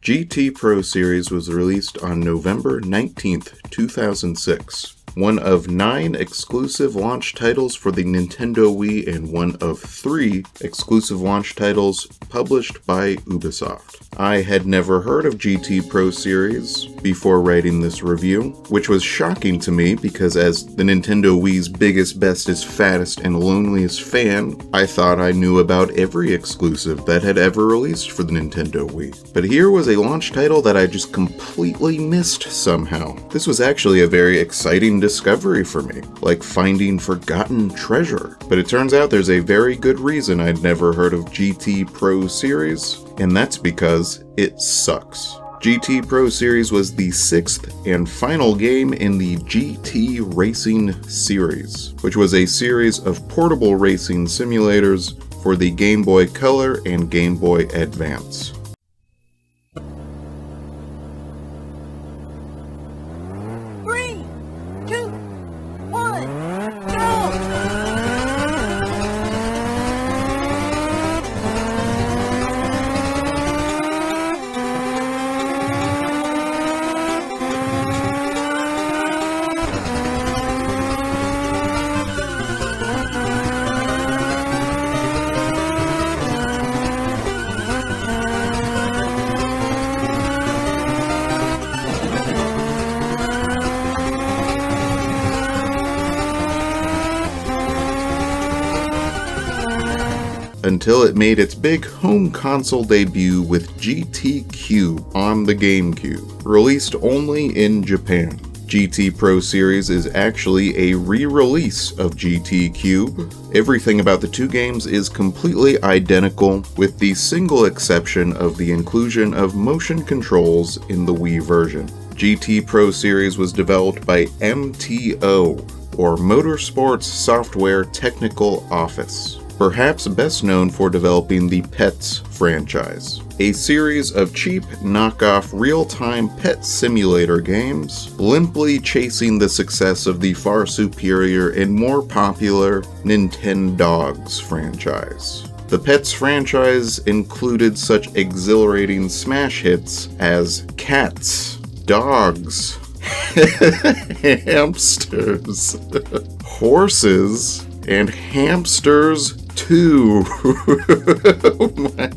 GT Pro Series was released on November 19th, 2006. One of 9 exclusive launch titles for the Nintendo Wii and one of 3 exclusive launch titles published by Ubisoft. I had never heard of GT Pro Series before writing this review, which was shocking to me because as the Nintendo Wii's biggest, bestest, fattest, and loneliest fan, I thought I knew about every exclusive that had ever released for the Nintendo Wii. But here was a launch title that I just completely missed somehow. This was actually a very exciting discovery for me, like finding forgotten treasure. But it turns out there's a very good reason I'd never heard of GT Pro Series, and that's because it sucks. GT Pro Series was the 6th and final game in the GT Racing series, which was a series of portable racing simulators for the Game Boy Color and Game Boy Advance. Until it made its big home console debut with GT Cube on the GameCube, released only in Japan. GT Pro Series is actually a re-release of GT Cube. Everything about the two games is completely identical, with the single exception of the inclusion of motion controls in the Wii version. GT Pro Series was developed by MTO, or Motorsports Software Technical Office, perhaps best known for developing the Pets franchise, a series of cheap knockoff real-time pet simulator games, limply chasing the success of the far superior and more popular Nintendogs franchise. The Pets franchise included such exhilarating smash hits as Cats, Dogs, Hamsters, Horses, and Hamsters 2. Oh my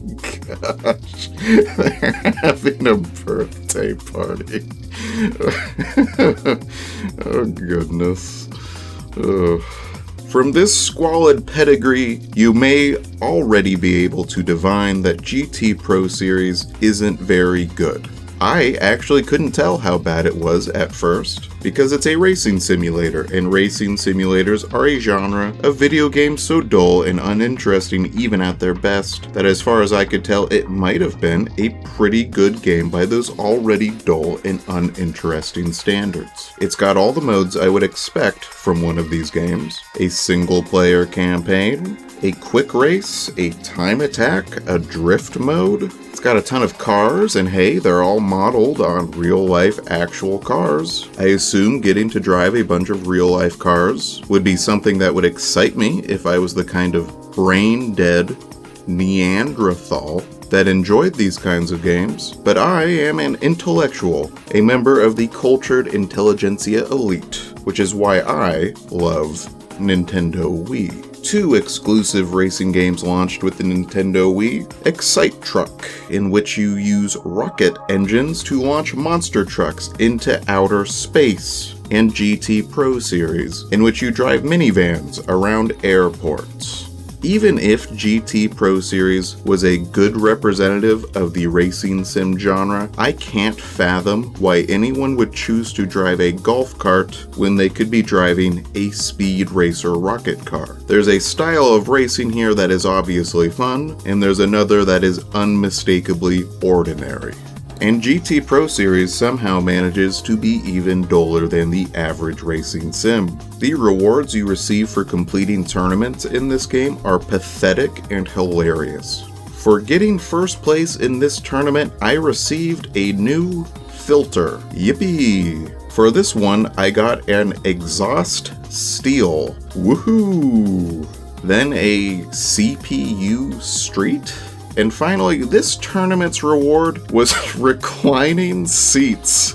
gosh. They're having a birthday party. Oh goodness. Ugh. From this squalid pedigree, you may already be able to divine that GT Pro Series isn't very good. I actually couldn't tell how bad it was at first, because it's a racing simulator, and racing simulators are a genre of video games so dull and uninteresting even at their best, that as far as I could tell, it might have been a pretty good game by those already dull and uninteresting standards. It's got all the modes I would expect from one of these games: a single-player campaign, a quick race, a time attack, a drift mode. It's got a ton of cars, and hey, they're all modeled on real-life actual cars. I assume getting to drive a bunch of real-life cars would be something that would excite me if I was the kind of brain-dead Neanderthal that enjoyed these kinds of games, but I am an intellectual, a member of the cultured intelligentsia elite, which is why I love Nintendo Wii. 2 exclusive racing games launched with the Nintendo Wii: Excite Truck, in which you use rocket engines to launch monster trucks into outer space, and GT Pro Series, in which you drive minivans around airports. Even if GT Pro Series was a good representative of the racing sim genre, I can't fathom why anyone would choose to drive a golf cart when they could be driving a speed racer rocket car. There's a style of racing here that is obviously fun, and there's another that is unmistakably ordinary. And GT Pro Series somehow manages to be even duller than the average racing sim. The rewards you receive for completing tournaments in this game are pathetic and hilarious. For getting first place in this tournament, I received a new filter. Yippee! For this one, I got an exhaust steel. Woohoo! Then a CPU street. And finally, this tournament's reward was reclining seats.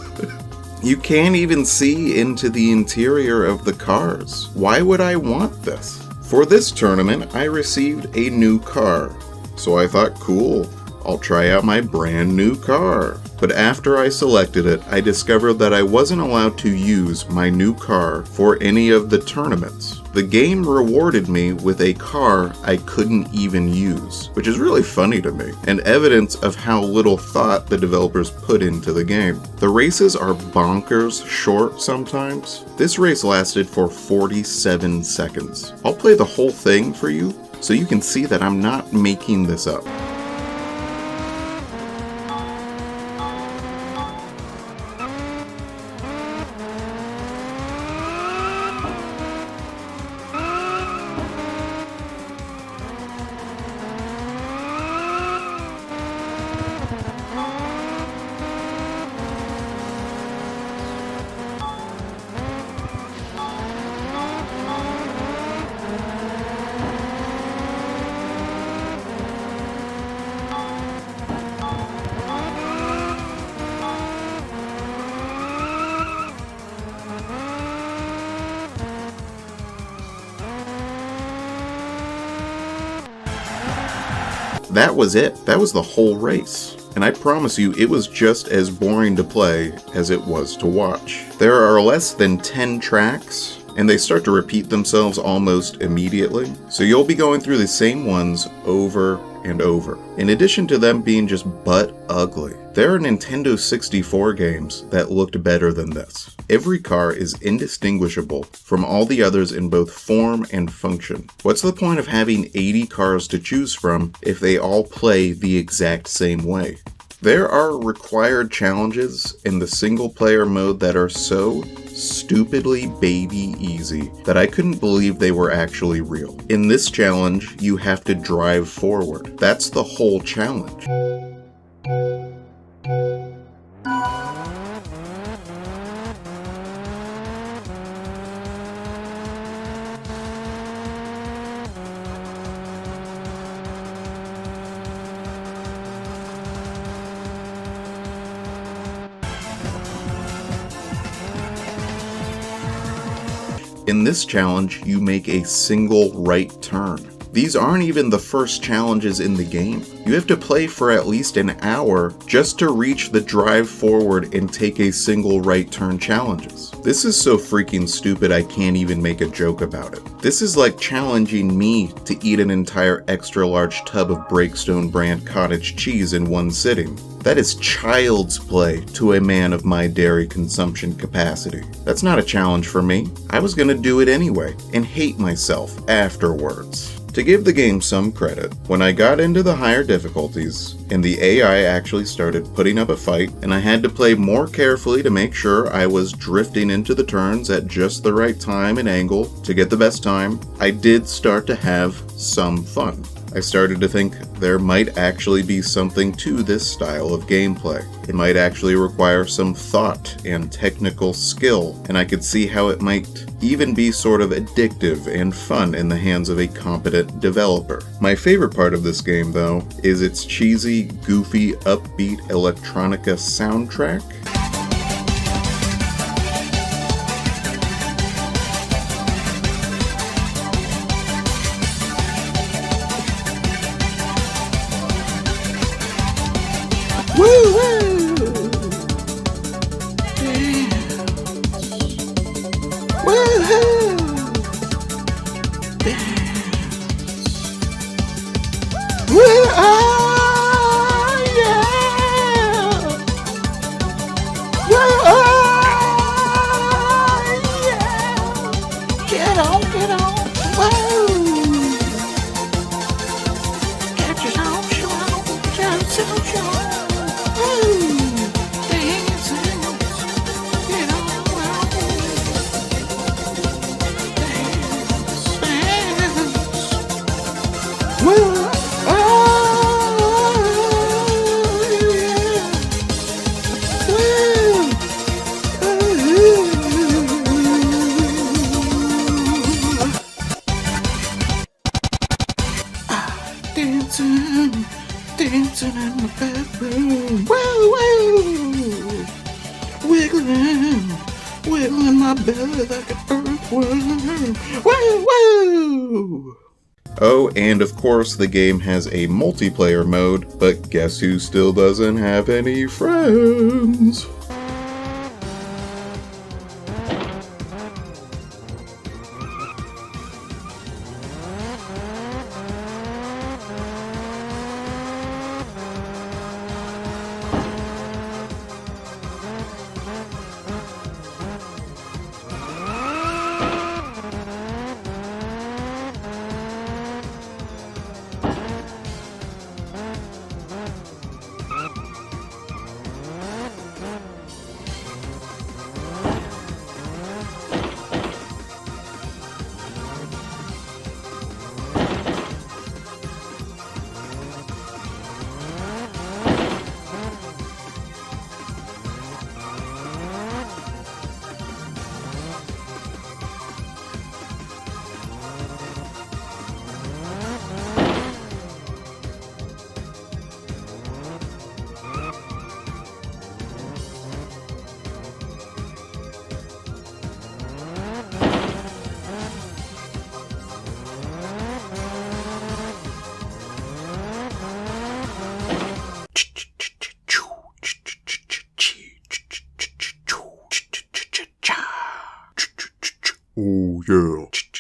You can't even see into the interior of the cars. Why would I want this? For this tournament, I received a new car. So I thought, cool, I'll try out my brand new car. But after I selected it, I discovered that I wasn't allowed to use my new car for any of the tournaments. The game rewarded me with a car I couldn't even use, which is really funny to me, and evidence of how little thought the developers put into the game. The races are bonkers short sometimes. This race lasted for 47 seconds. I'll play the whole thing for you so you can see that I'm not making this up. That was it. That was the whole race. And I promise you, it was just as boring to play as it was to watch. There are less than 10 tracks, and they start to repeat themselves almost immediately. So you'll be going through the same ones over and over. In addition to them being just butt ugly, there are Nintendo 64 games that looked better than this. Every car is indistinguishable from all the others in both form and function. What's the point of having 80 cars to choose from if they all play the exact same way? There are required challenges in the single player mode that are so stupidly baby easy that I couldn't believe they were actually real. In this challenge, you have to drive forward. That's the whole challenge. In this challenge, you make a single right turn. These aren't even the first challenges in the game. You have to play for at least an hour just to reach the drive forward and take a single right turn challenges. This is so freaking stupid I can't even make a joke about it. This is like challenging me to eat an entire extra large tub of Breakstone brand cottage cheese in one sitting. That is child's play to a man of my dairy consumption capacity. That's not a challenge for me. I was gonna do it anyway and hate myself afterwards. To give the game some credit, when I got into the higher difficulties and the AI actually started putting up a fight and I had to play more carefully to make sure I was drifting into the turns at just the right time and angle to get the best time, I did start to have some fun. I started to think there might actually be something to this style of gameplay. It might actually require some thought and technical skill, and I could see how it might even be sort of addictive and fun in the hands of a competent developer. My favorite part of this game, though, is its cheesy, goofy, upbeat electronica soundtrack. time. Well, in my belly like an earthworm. Woo, woo! Oh, and of course the game has a multiplayer mode, but guess who still doesn't have any friends? Oh yeah.